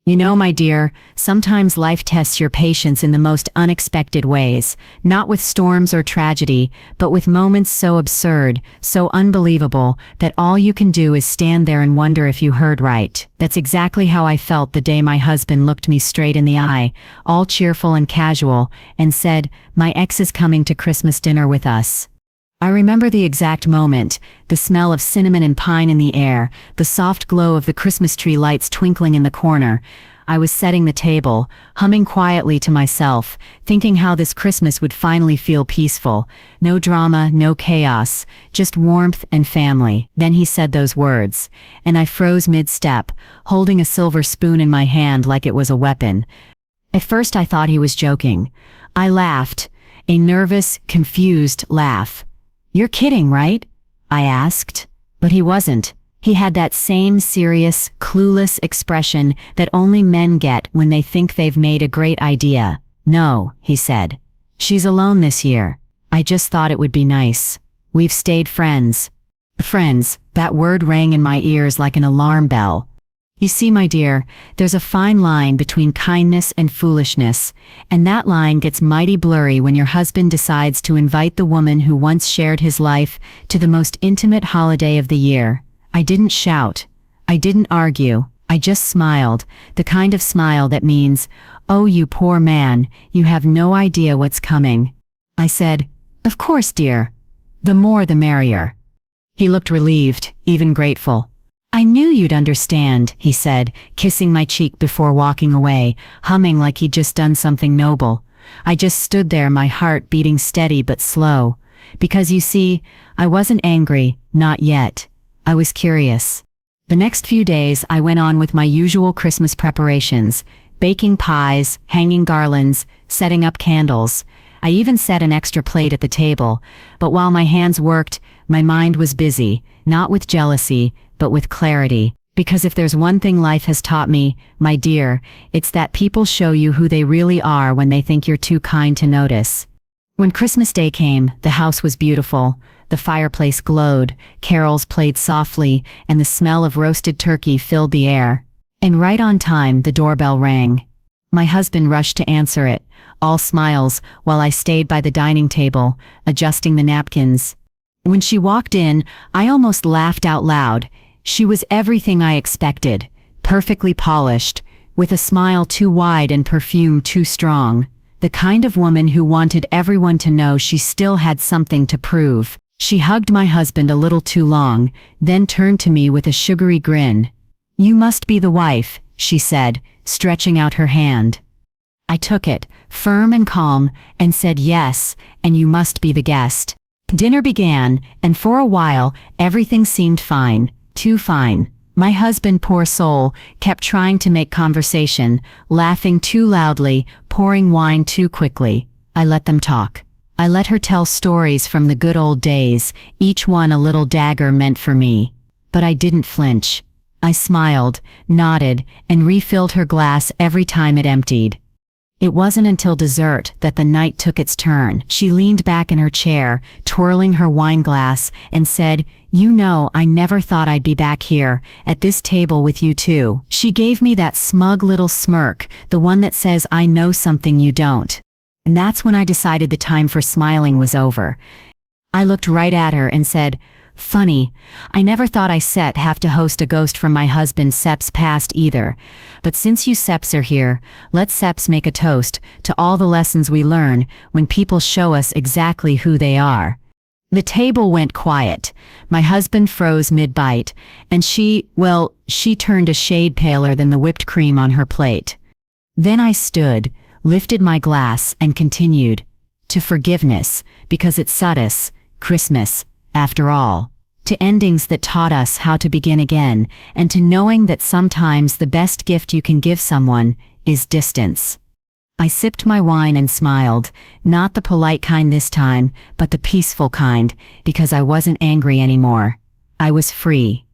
You know, my dear, sometimes life tests your patience in the most unexpected ways, not with storms or tragedy, but with moments so absurd, so unbelievable, that all you can do is stand there and wonder if you heard right. That's exactly how I felt the day my husband looked me straight in the eye, all cheerful and casual, and said, "My ex is coming to Christmas dinner with us." I remember the exact moment, the smell of cinnamon and pine in the air, the soft glow of the Christmas tree lights twinkling in the corner. I was setting the table, humming quietly to myself, thinking how this Christmas would finally feel peaceful. No drama, no chaos, just warmth and family. Then he said those words, and I froze mid-step, holding a silver spoon in my hand like it was a weapon. At first I thought he was joking. I laughed, a nervous, confused laugh. "You're kidding, right?" I asked. But he wasn't. He had that same serious, clueless expression that only men get when they think they've made a great idea. "No," he said. "She's alone this year. I just thought it would be nice. We've stayed friends." Friends, that word rang in my ears like an alarm bell. You see, my dear, there's a fine line between kindness and foolishness, and that line gets mighty blurry when your husband decides to invite the woman who once shared his life to the most intimate holiday of the year. I didn't shout. I didn't argue. I just smiled, the kind of smile that means, "Oh, you poor man, you have no idea what's coming." I said, "Of course, dear. The more the merrier." He looked relieved, even grateful. "I knew you'd understand," he said, kissing my cheek before walking away, humming like he'd just done something noble. I just stood there, my heart beating steady but slow. Because you see, I wasn't angry, not yet. I was curious. The next few days I went on with my usual Christmas preparations, baking pies, hanging garlands, setting up candles. I even set an extra plate at the table, but while my hands worked, my mind was busy, not with jealousy, but with clarity. Because if there's one thing life has taught me, my dear, it's that people show you who they really are when they think you're too kind to notice. When Christmas Day came, the house was beautiful. The fireplace glowed, carols played softly, and the smell of roasted turkey filled the air. And right on time, the doorbell rang. My husband rushed to answer it, all smiles, while I stayed by the dining table, adjusting the napkins. When she walked in, I almost laughed out loud. She was everything I expected, perfectly polished, with a smile too wide and perfume too strong. The kind of woman who wanted everyone to know she still had something to prove. She hugged my husband a little too long, then turned to me with a sugary grin. "You must be the wife," she said, stretching out her hand. I took it, firm and calm, and said yes, and you must be the guest. Dinner began, and for a while, everything seemed fine. Too fine. My husband, poor soul, kept trying to make conversation, laughing too loudly, pouring wine too quickly. I let them talk. I let her tell stories from the good old days, each one a little dagger meant for me. But I didn't flinch. I smiled, nodded, and refilled her glass every time it emptied. It wasn't until dessert that the night took its turn. She leaned back in her chair, twirling her wine glass, and said, "You know, I never thought I'd be back here, at this table with you two." She gave me that smug little smirk, the one that says I know something you don't. And that's when I decided the time for smiling was over. I looked right at her and said, "Funny, I never thought I'd have to host a ghost from my husband Sep's past either. But since you Seps are here, let's Seps make a toast to all the lessons we learn when people show us exactly who they are." The table went quiet. My husband froze mid-bite, and she turned a shade paler than the whipped cream on her plate. Then I stood, lifted my glass, and continued. To forgiveness, because it's Sudus, Christmas, after all. To endings that taught us how to begin again, and to knowing that sometimes the best gift you can give someone is distance. I sipped my wine and smiled, not the polite kind this time, but the peaceful kind, because I wasn't angry anymore. I was free.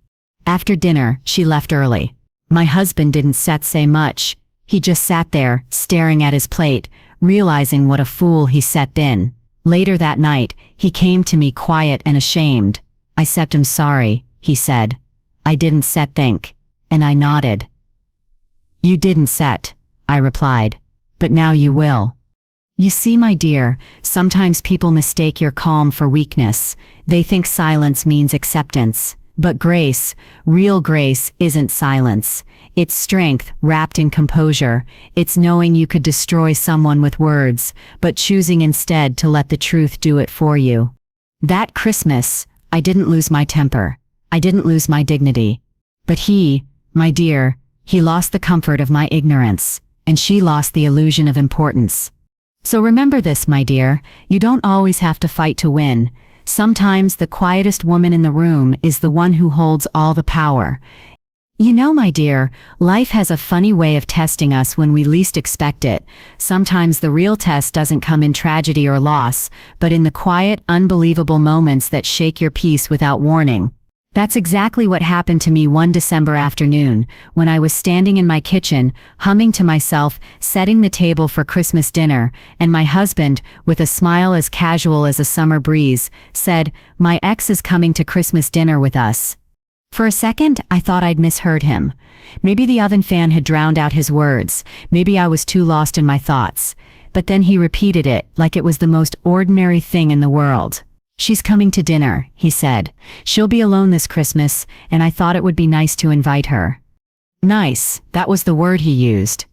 After dinner, she left early. My husband didn't say much. He just sat there, staring at his plate, realizing what a fool he'd been. Later that night, he came to me quiet and ashamed. "I said I'm sorry," he said. "I didn't think." And I nodded. You didn't set, I replied. But now you will. You see, my dear, sometimes people mistake your calm for weakness. They think silence means acceptance. But grace, real grace, isn't silence. It's strength wrapped in composure. It's knowing you could destroy someone with words, but choosing instead to let the truth do it for you. That Christmas, I didn't lose my temper. I didn't lose my dignity. But he, my dear, he lost the comfort of my ignorance, and she lost the illusion of importance. So remember this, my dear, you don't always have to fight to win. Sometimes the quietest woman in the room is the one who holds all the power. You know, my dear, life has a funny way of testing us when we least expect it. Sometimes the real test doesn't come in tragedy or loss, but in the quiet, unbelievable moments that shake your peace without warning. That's exactly what happened to me one December afternoon, when I was standing in my kitchen, humming to myself, setting the table for Christmas dinner, and my husband, with a smile as casual as a summer breeze, said, "My ex is coming to Christmas dinner with us." For a second, I thought I'd misheard him. Maybe the oven fan had drowned out his words. Maybe I was too lost in my thoughts. But then he repeated it like it was the most ordinary thing in the world. "She's coming to dinner," he said. "She'll be alone this Christmas, and I thought it would be nice to invite her." Nice, that was the word he used.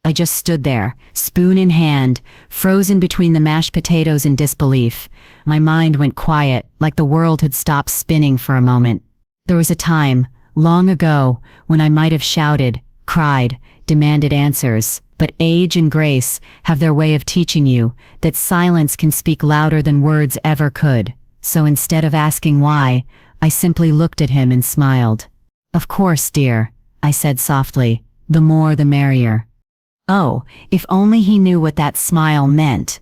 I just stood there, spoon in hand, frozen between the mashed potatoes in disbelief. My mind went quiet, like the world had stopped spinning for a moment. There was a time, long ago, when I might have shouted, cried, demanded answers. But age and grace have their way of teaching you that silence can speak louder than words ever could. So instead of asking why, I simply looked at him and smiled. "Of course, dear," I said softly, "the more the merrier." Oh, if only he knew what that smile meant.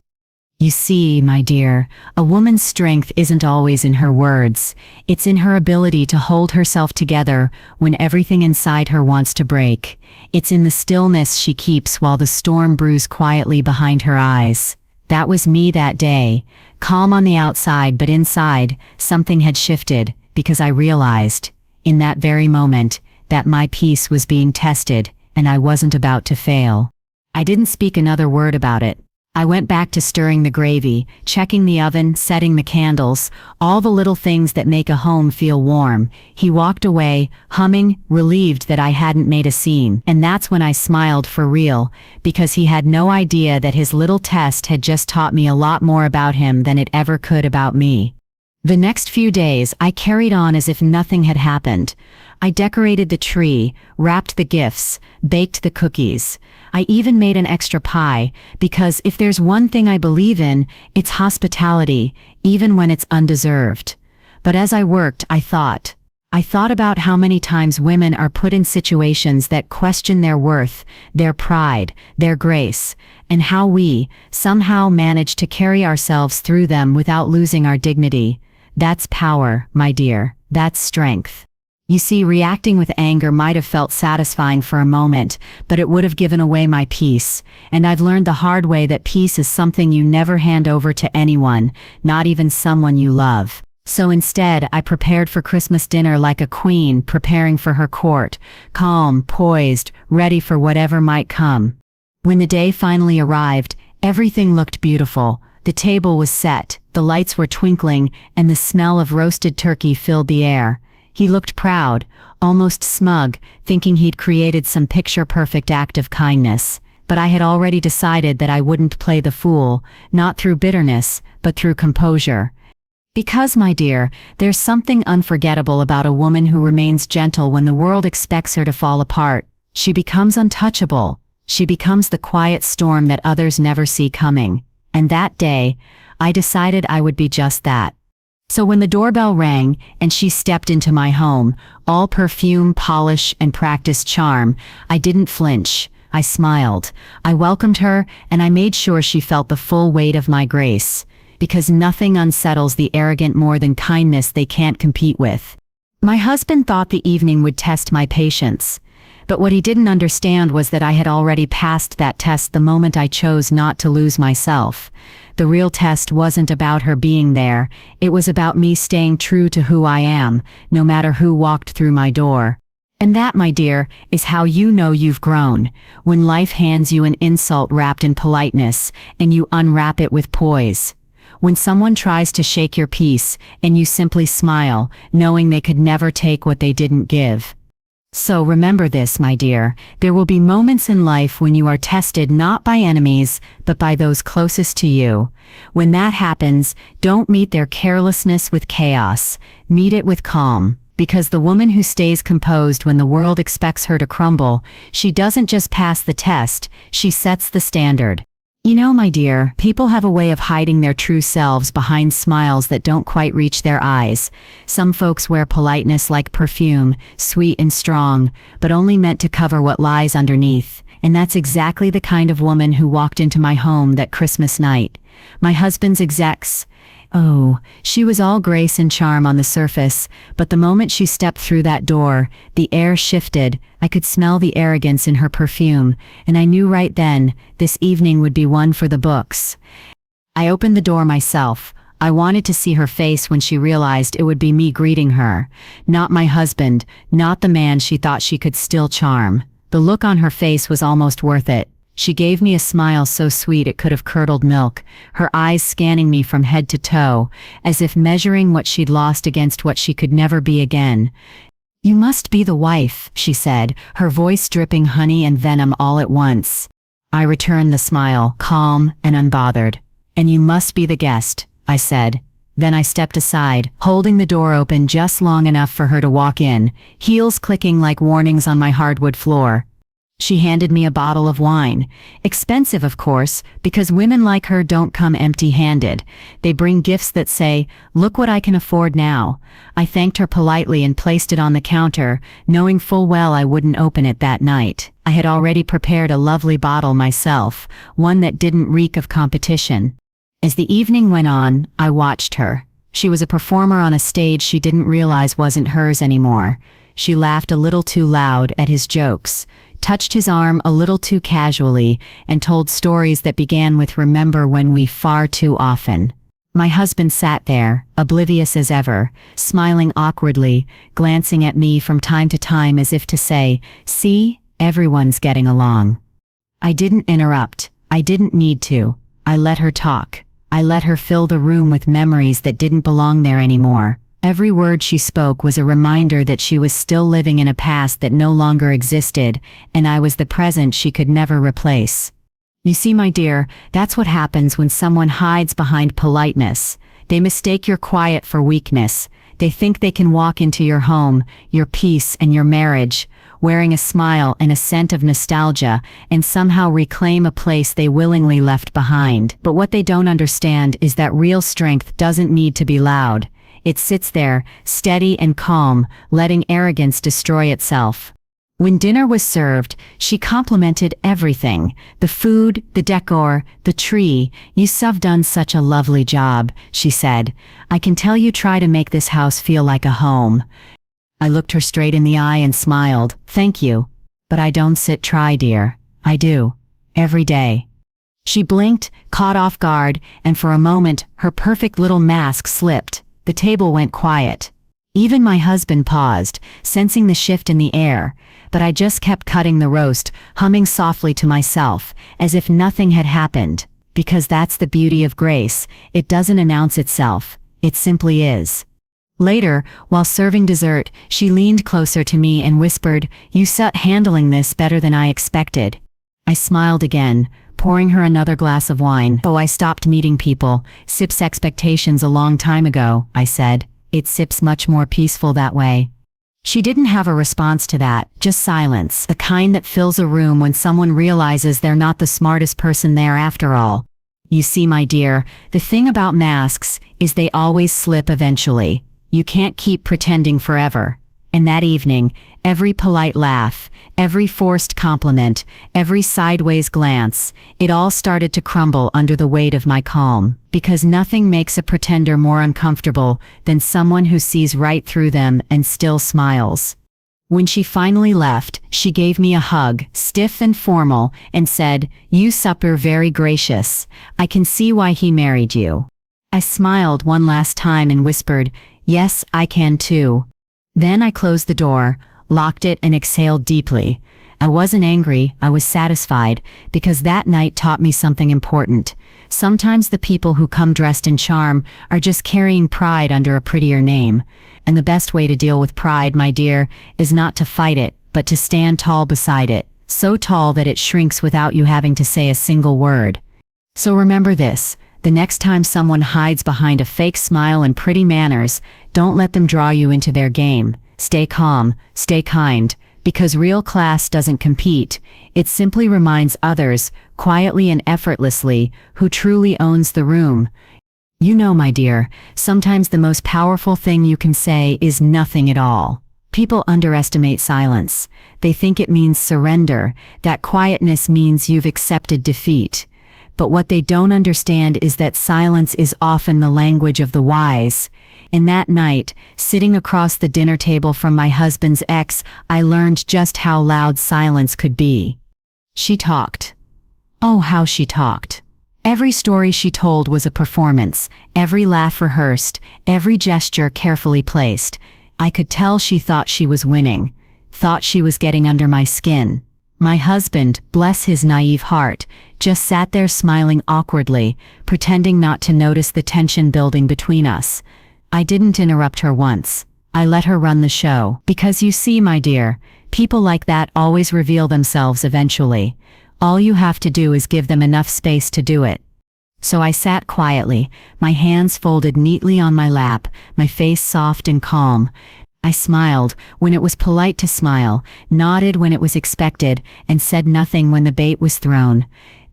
You see, my dear, a woman's strength isn't always in her words. It's in her ability to hold herself together when everything inside her wants to break. It's in the stillness she keeps while the storm brews quietly behind her eyes. That was me that day, calm on the outside, but inside, something had shifted, because I realized, in that very moment, that my peace was being tested, and I wasn't about to fail. I didn't speak another word about it. I went back to stirring the gravy, checking the oven, setting the candles, all the little things that make a home feel warm. He walked away, humming, relieved that I hadn't made a scene. And that's when I smiled for real, because he had no idea that his little test had just taught me a lot more about him than it ever could about me. The next few days, I carried on as if nothing had happened. I decorated the tree, wrapped the gifts, baked the cookies. I even made an extra pie, because if there's one thing I believe in, it's hospitality, even when it's undeserved. But as I worked, I thought about how many times women are put in situations that question their worth, their pride, their grace, and how we, somehow, manage to carry ourselves through them without losing our dignity. That's power, my dear. That's strength. You see, reacting with anger might have felt satisfying for a moment, but it would have given away my peace. And I've learned the hard way that peace is something you never hand over to anyone, not even someone you love. So instead, I prepared for Christmas dinner like a queen preparing for her court, calm, poised, ready for whatever might come. When the day finally arrived, everything looked beautiful. The table was set, the lights were twinkling, and the smell of roasted turkey filled the air. He looked proud, almost smug, thinking he'd created some picture-perfect act of kindness. But I had already decided that I wouldn't play the fool, not through bitterness, but through composure. Because, my dear, there's something unforgettable about a woman who remains gentle when the world expects her to fall apart. She becomes untouchable. She becomes the quiet storm that others never see coming. And that day, I decided I would be just that. So when the doorbell rang and she stepped into my home, all perfume, polish, and practiced charm, I didn't flinch. I smiled. I welcomed her, and I made sure she felt the full weight of my grace. Because nothing unsettles the arrogant more than kindness they can't compete with. My husband thought the evening would test my patience. But what he didn't understand was that I had already passed that test the moment I chose not to lose myself. The real test wasn't about her being there, it was about me staying true to who I am, no matter who walked through my door. And that, my dear, is how you know you've grown. When life hands you an insult wrapped in politeness, and you unwrap it with poise. When someone tries to shake your peace, and you simply smile, knowing they could never take what they didn't give. So remember this, my dear, there will be moments in life when you are tested not by enemies, but by those closest to you. When that happens, don't meet their carelessness with chaos, meet it with calm. Because the woman who stays composed when the world expects her to crumble, she doesn't just pass the test, she sets the standard. You know, my dear, people have a way of hiding their true selves behind smiles that don't quite reach their eyes. Some folks wear politeness like perfume, sweet and strong, but only meant to cover what lies underneath. And that's exactly the kind of woman who walked into my home that Christmas night. My husband's execs. Oh, she was all grace and charm on the surface, but the moment she stepped through that door, the air shifted. I could smell the arrogance in her perfume, and I knew right then, this evening would be one for the books. I opened the door myself. I wanted to see her face when she realized it would be me greeting her. Not my husband, not the man she thought she could still charm. The look on her face was almost worth it. She gave me a smile so sweet it could have curdled milk, her eyes scanning me from head to toe, as if measuring what she'd lost against what she could never be again. "You must be the wife," she said, her voice dripping honey and venom all at once. I returned the smile, calm and unbothered. "And you must be the guest," I said. Then I stepped aside, holding the door open just long enough for her to walk in, heels clicking like warnings on my hardwood floor. She handed me a bottle of wine. Expensive, of course, because women like her don't come empty-handed. They bring gifts that say, "Look what I can afford now." I thanked her politely and placed it on the counter, knowing full well I wouldn't open it that night. I had already prepared a lovely bottle myself, one that didn't reek of competition. As the evening went on, I watched her. She was a performer on a stage she didn't realize wasn't hers anymore. She laughed a little too loud at his jokes, touched his arm a little too casually, and told stories that began with "remember when we" far too often. My husband sat there, oblivious as ever, smiling awkwardly, glancing at me from time to time as if to say, "See, everyone's getting along." I didn't interrupt. I didn't need to. I let her talk. I let her fill the room with memories that didn't belong there anymore. Every word she spoke was a reminder that she was still living in a past that no longer existed, and I was the present she could never replace. You see, my dear, that's what happens when someone hides behind politeness. They mistake your quiet for weakness. They think they can walk into your home, your peace and your marriage, wearing a smile and a scent of nostalgia, and somehow reclaim a place they willingly left behind. But what they don't understand is that real strength doesn't need to be loud. It sits there, steady and calm, letting arrogance destroy itself. When dinner was served, she complimented everything. The food, the decor, the tree. "You've done such a lovely job," she said. "I can tell you try to make this house feel like a home." I looked her straight in the eye and smiled. "Thank you. But I don't try, dear. I do. Every day." She blinked, caught off guard, and for a moment, her perfect little mask slipped. The table went quiet. Even my husband paused, sensing the shift in the air, but I just kept cutting the roast, humming softly to myself, as if nothing had happened. Because that's the beauty of grace. It doesn't announce itself. It simply is. Later, while serving dessert, she leaned closer to me and whispered, "You handling this better than I expected." I smiled again, pouring her another glass of wine. "Oh, I stopped meeting people, sips expectations a long time ago," I said. "It sips much more peaceful that way." She didn't have a response to that, just silence, the kind that fills a room when someone realizes they're not the smartest person there after all. You see, my dear, the thing about masks is they always slip eventually. You can't keep pretending forever. And that evening, every polite laugh, every forced compliment, every sideways glance, it all started to crumble under the weight of my calm. Because nothing makes a pretender more uncomfortable than someone who sees right through them and still smiles. When she finally left, she gave me a hug, stiff and formal, and said, "You are very gracious. I can see why he married you." I smiled one last time and whispered, "Yes, I can too." Then I closed the door, locked it, and exhaled deeply. I wasn't angry, I was satisfied, because that night taught me something important. Sometimes the people who come dressed in charm are just carrying pride under a prettier name. And the best way to deal with pride, my dear, is not to fight it, but to stand tall beside it, so tall that it shrinks without you having to say a single word. So remember this, the next time someone hides behind a fake smile and pretty manners, don't let them draw you into their game. Stay calm, stay kind, because real class doesn't compete, it simply reminds others, quietly and effortlessly, who truly owns the room. You know, my dear, sometimes the most powerful thing you can say is nothing at all. People underestimate silence. They think it means surrender, that quietness means you've accepted defeat. But what they don't understand is that silence is often the language of the wise. And that night, sitting across the dinner table from my husband's ex, I learned just how loud silence could be. She talked. Oh, how she talked. Every story she told was a performance, every laugh rehearsed, every gesture carefully placed. I could tell she thought she was winning, thought she was getting under my skin. My husband, bless his naive heart, just sat there smiling awkwardly, pretending not to notice the tension building between us. I didn't interrupt her once. I let her run the show. Because you see, my dear, people like that always reveal themselves eventually. All you have to do is give them enough space to do it. So I sat quietly, my hands folded neatly on my lap, my face soft and calm. I smiled when it was polite to smile, nodded when it was expected, and said nothing when the bait was thrown.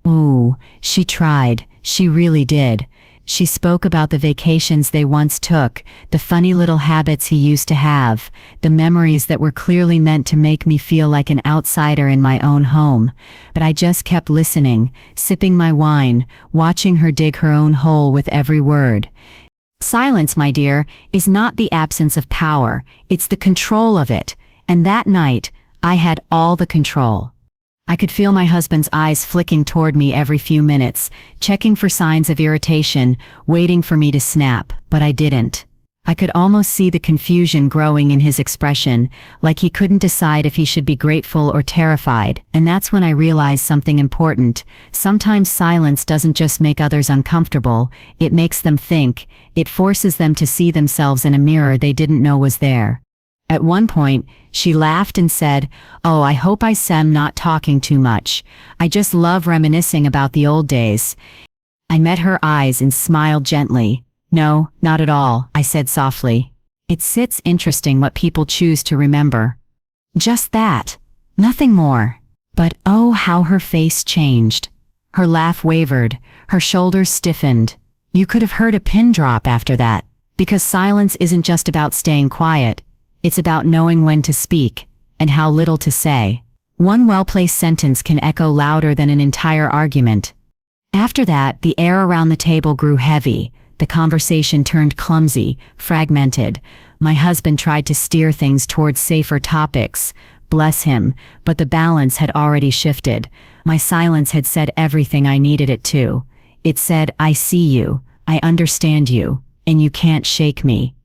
Ooh, she tried. She really did. She spoke about the vacations they once took, the funny little habits he used to have, the memories that were clearly meant to make me feel like an outsider in my own home. But I just kept listening, sipping my wine, watching her dig her own hole with every word. Silence, my dear, is not the absence of power, it's the control of it. And that night, I had all the control. I could feel my husband's eyes flicking toward me every few minutes, checking for signs of irritation, waiting for me to snap, but I didn't. I could almost see the confusion growing in his expression, like he couldn't decide if he should be grateful or terrified, and that's when I realized something important. Sometimes silence doesn't just make others uncomfortable, it makes them think, it forces them to see themselves in a mirror they didn't know was there. At one point, she laughed and said, "Oh, I hope I'm not talking too much. I just love reminiscing about the old days." I met her eyes and smiled gently. "No, not at all," I said softly. It's interesting what people choose to remember. Just that. Nothing more. But oh, how her face changed. Her laugh wavered, her shoulders stiffened. You could have heard a pin drop after that. Because silence isn't just about staying quiet. It's about knowing when to speak, and how little to say. One well-placed sentence can echo louder than an entire argument. After that, the air around the table grew heavy. The conversation turned clumsy, fragmented. My husband tried to steer things towards safer topics. Bless him, but the balance had already shifted. My silence had said everything I needed it to. It said, "I see you, I understand you, and you can't shake me."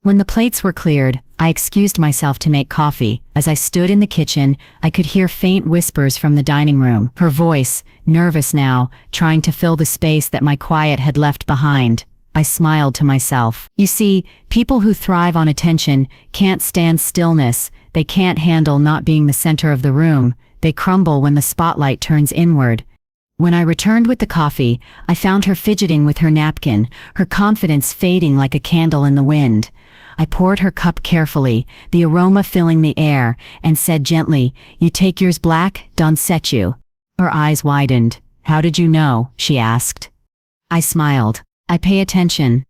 When the plates were cleared, I excused myself to make coffee. As I stood in the kitchen, I could hear faint whispers from the dining room. Her voice, nervous now, trying to fill the space that my quiet had left behind. I smiled to myself. You see, people who thrive on attention can't stand stillness. They can't handle not being the center of the room. They crumble when the spotlight turns inward. When I returned with the coffee, I found her fidgeting with her napkin, her confidence fading like a candle in the wind. I poured her cup carefully, the aroma filling the air, and said gently, "You take yours black, don't set you." Her eyes widened. "How did you know?" she asked. I smiled. "I pay attention."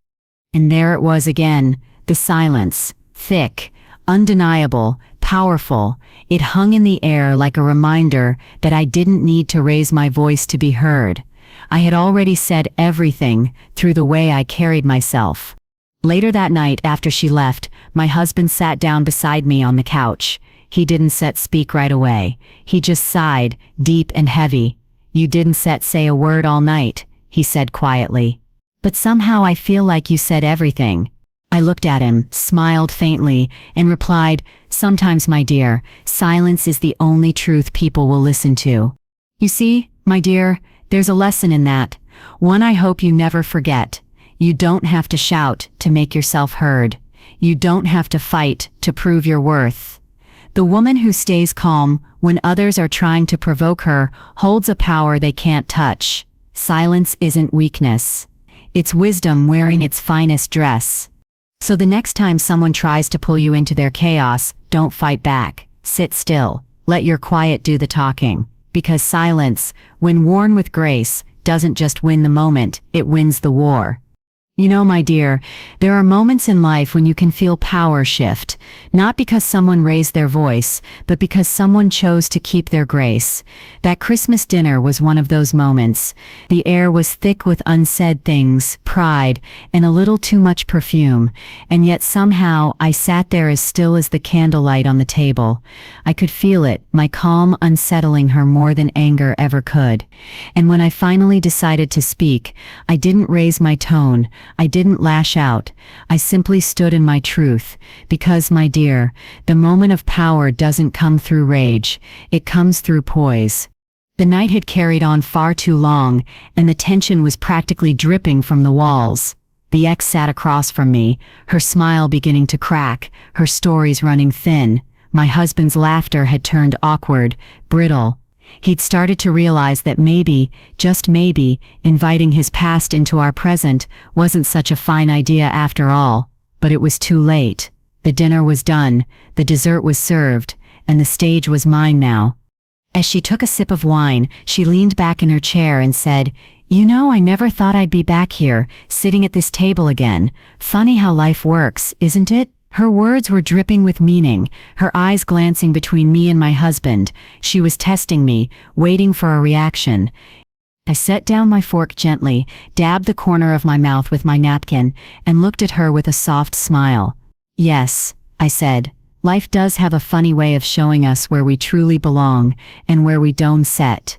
And there it was again, the silence, thick, undeniable, powerful. It hung in the air like a reminder that I didn't need to raise my voice to be heard. I had already said everything through the way I carried myself. Later that night, after she left, my husband sat down beside me on the couch. He didn't speak right away. He just sighed, deep and heavy. "You didn't say a word all night," he said quietly. "But somehow I feel like you said everything." I looked at him, smiled faintly, and replied, Sometimes, my dear, silence is the only truth people will listen to. You see, my dear, there's a lesson in that. One I hope you never forget. You don't have to shout to make yourself heard. You don't have to fight to prove your worth. The woman who stays calm when others are trying to provoke her holds a power they can't touch. Silence isn't weakness. It's wisdom wearing its finest dress. So the next time someone tries to pull you into their chaos, don't fight back. Sit still. Let your quiet do the talking. Because silence, when worn with grace, doesn't just win the moment, it wins the war. You know, my dear, there are moments in life when you can feel power shift, not because someone raised their voice, but because someone chose to keep their grace. That Christmas dinner was one of those moments. The air was thick with unsaid things, pride, and a little too much perfume, and yet somehow I sat there as still as the candlelight on the table. I could feel it, my calm unsettling her more than anger ever could. And when I finally decided to speak, I didn't raise my tone. I didn't lash out. I simply stood in my truth. Because, my dear, the moment of power doesn't come through rage. It comes through poise. The night had carried on far too long, and the tension was practically dripping from the walls. The ex sat across from me, her smile beginning to crack, her stories running thin. My husband's laughter had turned awkward, brittle. He'd started to realize that maybe, just maybe, inviting his past into our present wasn't such a fine idea after all. But it was too late. The dinner was done, the dessert was served, and the stage was mine now. As she took a sip of wine, she leaned back in her chair and said, "You know, I never thought I'd be back here, sitting at this table again. Funny how life works, isn't it?" Her words were dripping with meaning, her eyes glancing between me and my husband. She was testing me, waiting for a reaction. I set down my fork gently, dabbed the corner of my mouth with my napkin, and looked at her with a soft smile. "Yes," I said, "life does have a funny way of showing us where we truly belong, and where we don't set."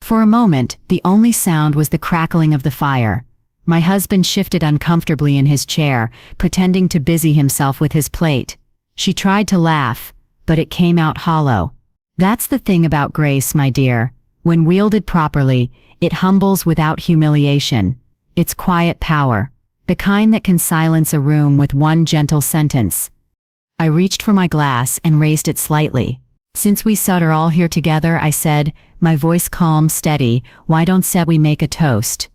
For a moment, the only sound was the crackling of the fire. My husband shifted uncomfortably in his chair, pretending to busy himself with his plate. She tried to laugh, but it came out hollow. That's the thing about grace, my dear. When wielded properly, it humbles without humiliation. It's quiet power, the kind that can silence a room with one gentle sentence. I reached for my glass and raised it slightly. "Since we are all here together," I said, my voice calm, steady, "why don't we make a toast?"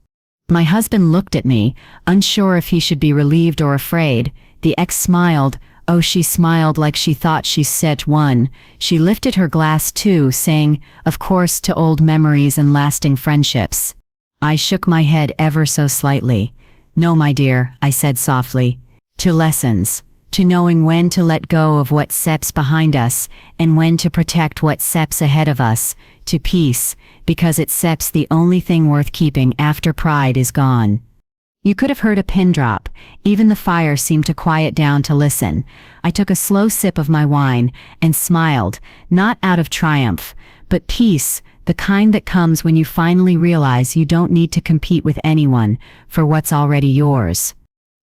My husband looked at me, unsure if he should be relieved or afraid. The ex smiled. Oh, she smiled like she thought she said one. She lifted her glass too, saying, "Of course, to old memories and lasting friendships." I shook my head ever so slightly. "No, my dear," I said softly. "To lessons. To knowing when to let go of what steps behind us, and when to protect what steps ahead of us. To peace, because it steps the only thing worth keeping after pride is gone." You could have heard a pin drop. Even the fire seemed to quiet down to listen. I took a slow sip of my wine, and smiled, not out of triumph, but peace, the kind that comes when you finally realize you don't need to compete with anyone for what's already yours.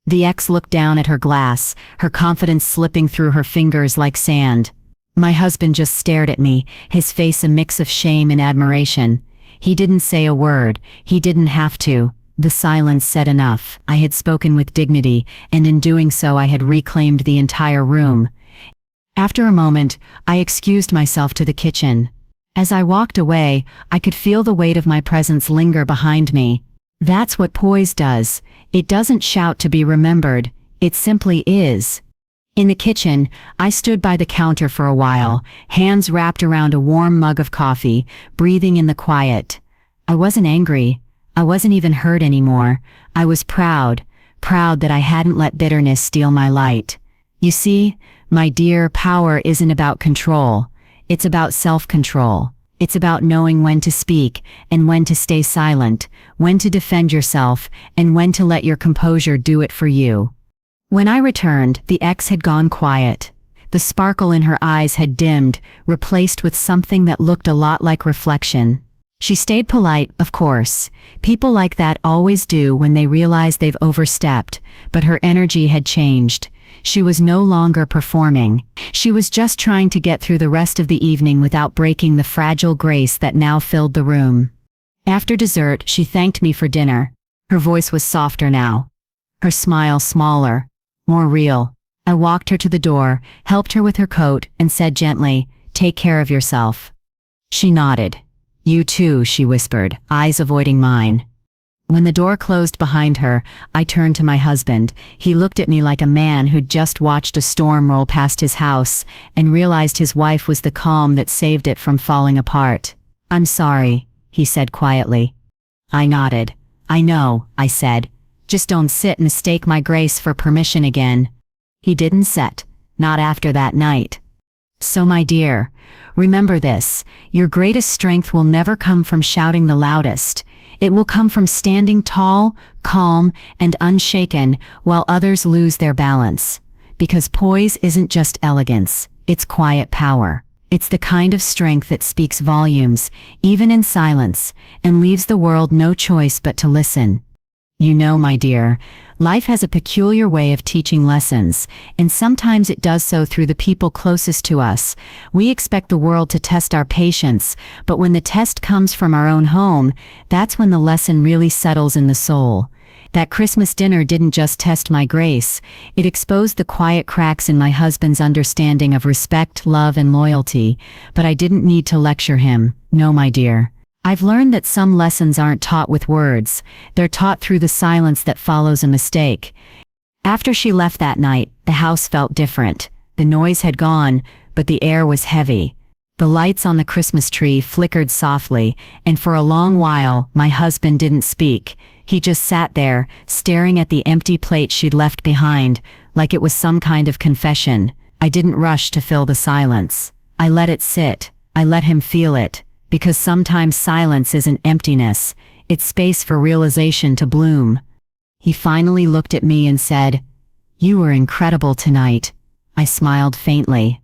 The ex looked down at her glass, her confidence slipping through her fingers like sand. My husband just stared at me, his face a mix of shame and admiration. He didn't say a word. He didn't have to. The silence said enough. I had spoken with dignity, and in doing so I had reclaimed the entire room. After a moment, I excused myself to the kitchen. As I walked away, I could feel the weight of my presence linger behind me. That's what poise does. It doesn't shout to be remembered. It simply is. In the kitchen, I stood by the counter for a while, hands wrapped around a warm mug of coffee, breathing in the quiet. I wasn't angry. I wasn't even hurt anymore. I was proud that I hadn't let bitterness steal my light. You see, my dear, power isn't about control. It's about self-control. It's about knowing when to speak and when to stay silent, when to defend yourself and when to let your composure do it for you. When I returned, the ex had gone quiet. The sparkle in her eyes had dimmed, replaced with something that looked a lot like reflection. She stayed polite, of course. People like that always do when they realize they've overstepped, but her energy had changed. She was no longer performing. She was just trying to get through the rest of the evening without breaking the fragile grace that now filled the room. After dessert, she thanked me for dinner. Her voice was softer now. Her smile smaller, more real. I walked her to the door, helped her with her coat, and said gently, "Take care of yourself." She nodded. "You too," she whispered, eyes avoiding mine. When the door closed behind her, I turned to my husband. He looked at me like a man who'd just watched a storm roll past his house and realized his wife was the calm that saved it from falling apart. "I'm sorry," he said quietly. I nodded. "I know," I said. "Just don't sit and mistake my grace for permission again." He didn't sit, not after that night. So my dear, remember this: your greatest strength will never come from shouting the loudest. It will come from standing tall, calm, and unshaken while others lose their balance. Because poise isn't just elegance, it's quiet power. It's the kind of strength that speaks volumes, even in silence, and leaves the world no choice but to listen. You know, my dear, life has a peculiar way of teaching lessons, and sometimes it does so through the people closest to us. We expect the world to test our patience, but when the test comes from our own home, that's when the lesson really settles in the soul. That Christmas dinner didn't just test my grace, it exposed the quiet cracks in my husband's understanding of respect, love, and loyalty, but I didn't need to lecture him. No, my dear. I've learned that some lessons aren't taught with words, they're taught through the silence that follows a mistake. After she left that night, the house felt different. The noise had gone, but the air was heavy. The lights on the Christmas tree flickered softly, and for a long while, my husband didn't speak. He just sat there, staring at the empty plate she'd left behind, like it was some kind of confession. I didn't rush to fill the silence. I let it sit. I let him feel it. Because sometimes silence isn't emptiness, it's space for realization to bloom. He finally looked at me and said, "You were incredible tonight." I smiled faintly.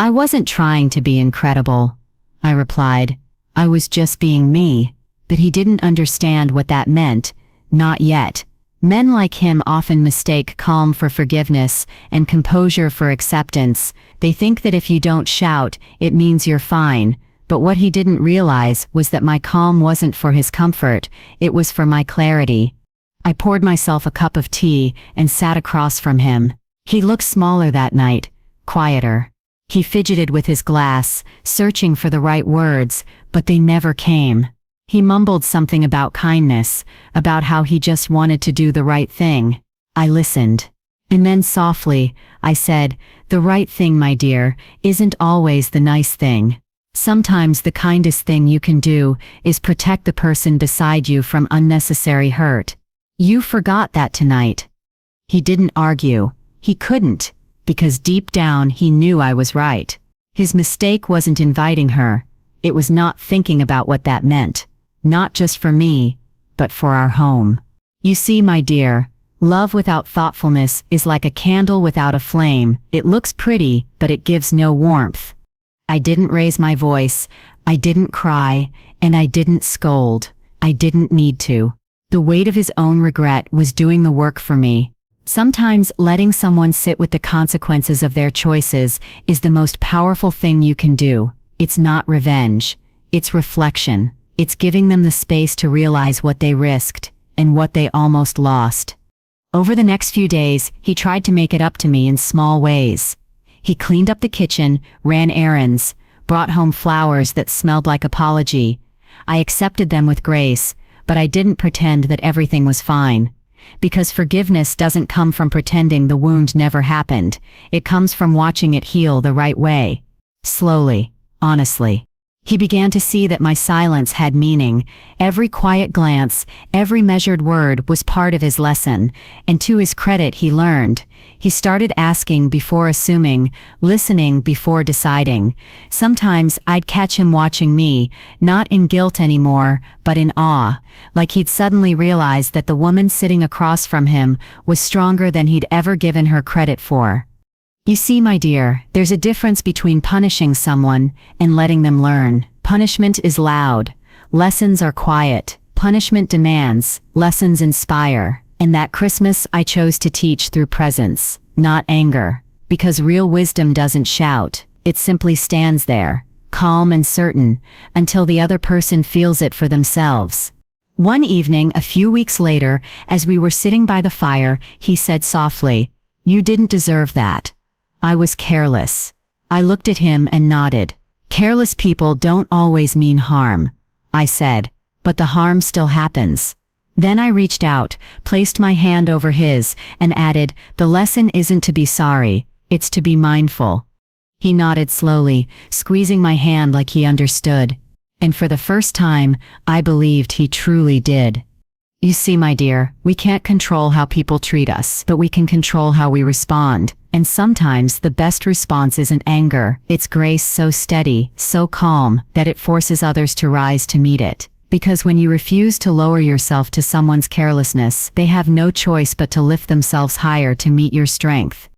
"I wasn't trying to be incredible," I replied. "I was just being me." But he didn't understand what that meant. Not yet. Men like him often mistake calm for forgiveness and composure for acceptance. They think that if you don't shout, it means you're fine. But what he didn't realize was that my calm wasn't for his comfort, it was for my clarity. I poured myself a cup of tea and sat across from him. He looked smaller that night, quieter. He fidgeted with his glass, searching for the right words, but they never came. He mumbled something about kindness, about how he just wanted to do the right thing. I listened. And then softly, I said, "The right thing, my dear, isn't always the nice thing. Sometimes the kindest thing you can do is protect the person beside you from unnecessary hurt. You forgot that tonight." He didn't argue. He couldn't, because deep down he knew I was right. His mistake wasn't inviting her. It was not thinking about what that meant. Not just for me, but for our home. You see, my dear, love without thoughtfulness is like a candle without a flame. It looks pretty, but it gives no warmth. I didn't raise my voice, I didn't cry, and I didn't scold. I didn't need to. The weight of his own regret was doing the work for me. Sometimes letting someone sit with the consequences of their choices is the most powerful thing you can do. It's not revenge. It's reflection. It's giving them the space to realize what they risked and what they almost lost. Over the next few days, he tried to make it up to me in small ways. He cleaned up the kitchen, ran errands, brought home flowers that smelled like apology. I accepted them with grace, but I didn't pretend that everything was fine. Because forgiveness doesn't come from pretending the wound never happened. It comes from watching it heal the right way. Slowly, honestly. He began to see that my silence had meaning. Every quiet glance, every measured word was part of his lesson, and to his credit he learned. He started asking before assuming, listening before deciding. Sometimes I'd catch him watching me, not in guilt anymore, but in awe, like he'd suddenly realized that the woman sitting across from him was stronger than he'd ever given her credit for. You see, my dear, there's a difference between punishing someone and letting them learn. Punishment is loud. Lessons are quiet. Punishment demands. Lessons inspire. And that Christmas I chose to teach through presence, not anger. Because real wisdom doesn't shout, it simply stands there, calm and certain, until the other person feels it for themselves. One evening, a few weeks later, as we were sitting by the fire, he said softly, "You didn't deserve that." I was careless. I looked at him and nodded. "Careless people don't always mean harm," I said, "but the harm still happens." Then I reached out, placed my hand over his, and added, "The lesson isn't to be sorry, it's to be mindful." He nodded slowly, squeezing my hand like he understood. And for the first time, I believed he truly did. You see, my dear, we can't control how people treat us, but we can control how we respond. And sometimes the best response isn't anger, it's grace so steady, so calm, that it forces others to rise to meet it. Because when you refuse to lower yourself to someone's carelessness, they have no choice but to lift themselves higher to meet your strength.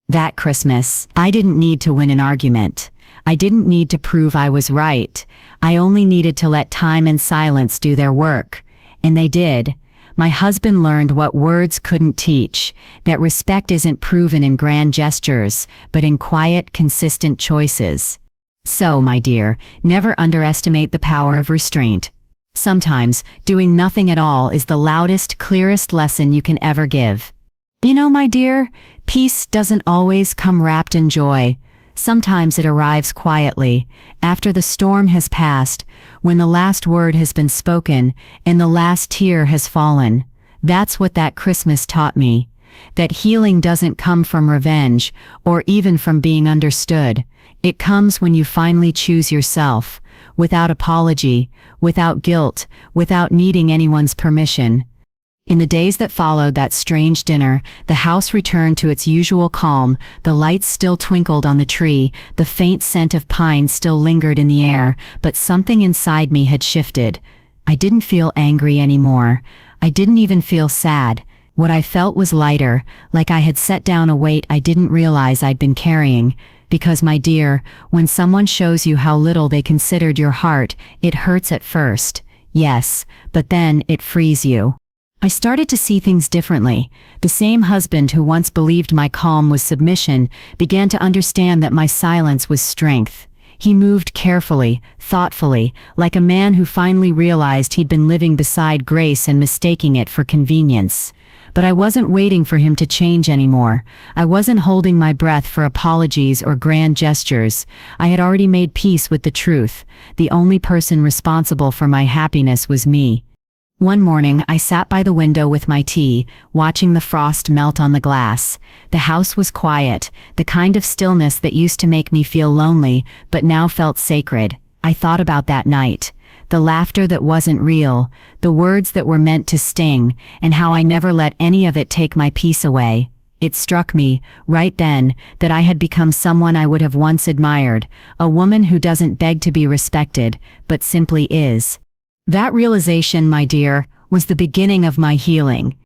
That Christmas, I didn't need to win an argument. I didn't need to prove I was right. I only needed to let time and silence do their work. And they did. My husband learned what words couldn't teach, that respect isn't proven in grand gestures, but in quiet, consistent choices. So, my dear, never underestimate the power of restraint. Sometimes, doing nothing at all is the loudest, clearest lesson you can ever give. You know, my dear, peace doesn't always come wrapped in joy. Sometimes it arrives quietly, after the storm has passed, when the last word has been spoken, and the last tear has fallen. That's what that Christmas taught me. That healing doesn't come from revenge, or even from being understood. It comes when you finally choose yourself, without apology, without guilt, without needing anyone's permission. In the days that followed that strange dinner, the house returned to its usual calm, the lights still twinkled on the tree, the faint scent of pine still lingered in the air, but something inside me had shifted. I didn't feel angry anymore. I didn't even feel sad. What I felt was lighter, like I had set down a weight I didn't realize I'd been carrying. Because, my dear, when someone shows you how little they considered your heart, it hurts at first. Yes, but then it frees you. I started to see things differently. The same husband who once believed my calm was submission began to understand that my silence was strength. He moved carefully, thoughtfully, like a man who finally realized he'd been living beside grace and mistaking it for convenience. But I wasn't waiting for him to change anymore. I wasn't holding my breath for apologies or grand gestures. I had already made peace with the truth. The only person responsible for my happiness was me. One morning, I sat by the window with my tea, watching the frost melt on the glass. The house was quiet, the kind of stillness that used to make me feel lonely, but now felt sacred. I thought about that night. The laughter that wasn't real, the words that were meant to sting, and how I never let any of it take my peace away. It struck me, right then, that I had become someone I would have once admired, a woman who doesn't beg to be respected, but simply is. That realization, my dear, was the beginning of my healing.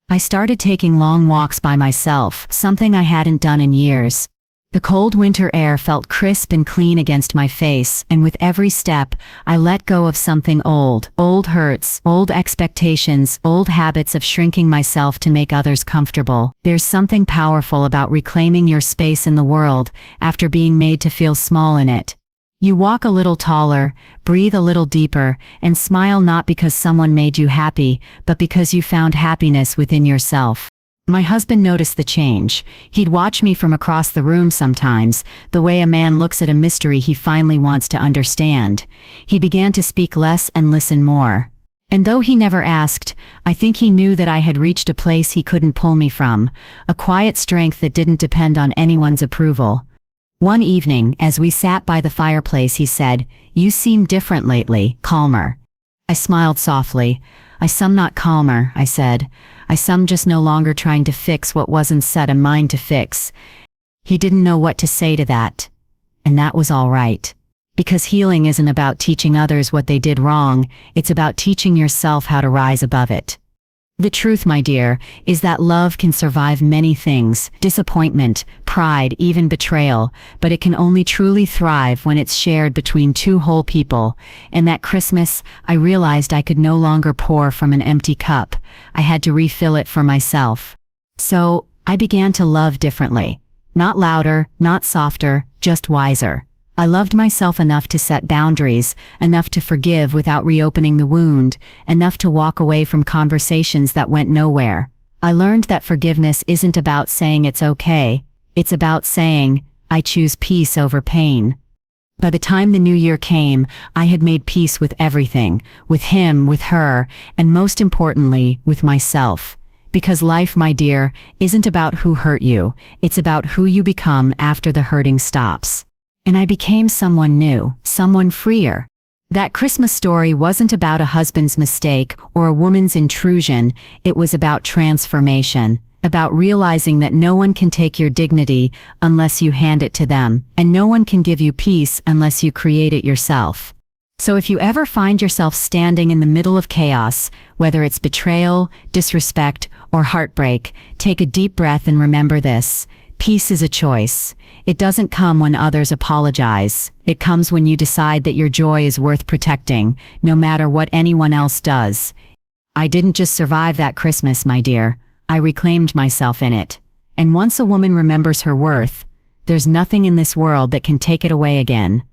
I started taking long walks by myself, something I hadn't done in years. The cold winter air felt crisp and clean against my face, and with every step, I let go of something old. Old hurts, old expectations, old habits of shrinking myself to make others comfortable. There's something powerful about reclaiming your space in the world after being made to feel small in it. You walk a little taller, breathe a little deeper, and smile not because someone made you happy, but because you found happiness within yourself. My husband noticed the change. He'd watch me from across the room sometimes, the way a man looks at a mystery he finally wants to understand. He began to speak less and listen more. And though he never asked, I think he knew that I had reached a place he couldn't pull me from, a quiet strength that didn't depend on anyone's approval. One evening, as we sat by the fireplace, he said, "You seem different lately, calmer." I smiled softly. "I some not calmer," I said. "I some just no longer trying to fix what wasn't set in mine to fix." He didn't know what to say to that. And that was all right. Because healing isn't about teaching others what they did wrong, it's about teaching yourself how to rise above it. The truth, my dear, is that love can survive many things, disappointment, pride, even betrayal, but it can only truly thrive when it's shared between two whole people. And that Christmas, I realized I could no longer pour from an empty cup. I had to refill it for myself. So, I began to love differently. Not louder, not softer, just wiser. I loved myself enough to set boundaries, enough to forgive without reopening the wound, enough to walk away from conversations that went nowhere. I learned that forgiveness isn't about saying it's okay, it's about saying, I choose peace over pain. By the time the new year came, I had made peace with everything, with him, with her, and most importantly, with myself. Because life, my dear, isn't about who hurt you, it's about who you become after the hurting stops. And I became someone new, someone freer. That Christmas story wasn't about a husband's mistake or a woman's intrusion, it was about transformation, about realizing that no one can take your dignity unless you hand it to them, and no one can give you peace unless you create it yourself. So if you ever find yourself standing in the middle of chaos, whether it's betrayal, disrespect, or heartbreak, take a deep breath and remember this. Peace is a choice. It doesn't come when others apologize. It comes when you decide that your joy is worth protecting, no matter what anyone else does. I didn't just survive that Christmas, my dear. I reclaimed myself in it. And once a woman remembers her worth, there's nothing in this world that can take it away again.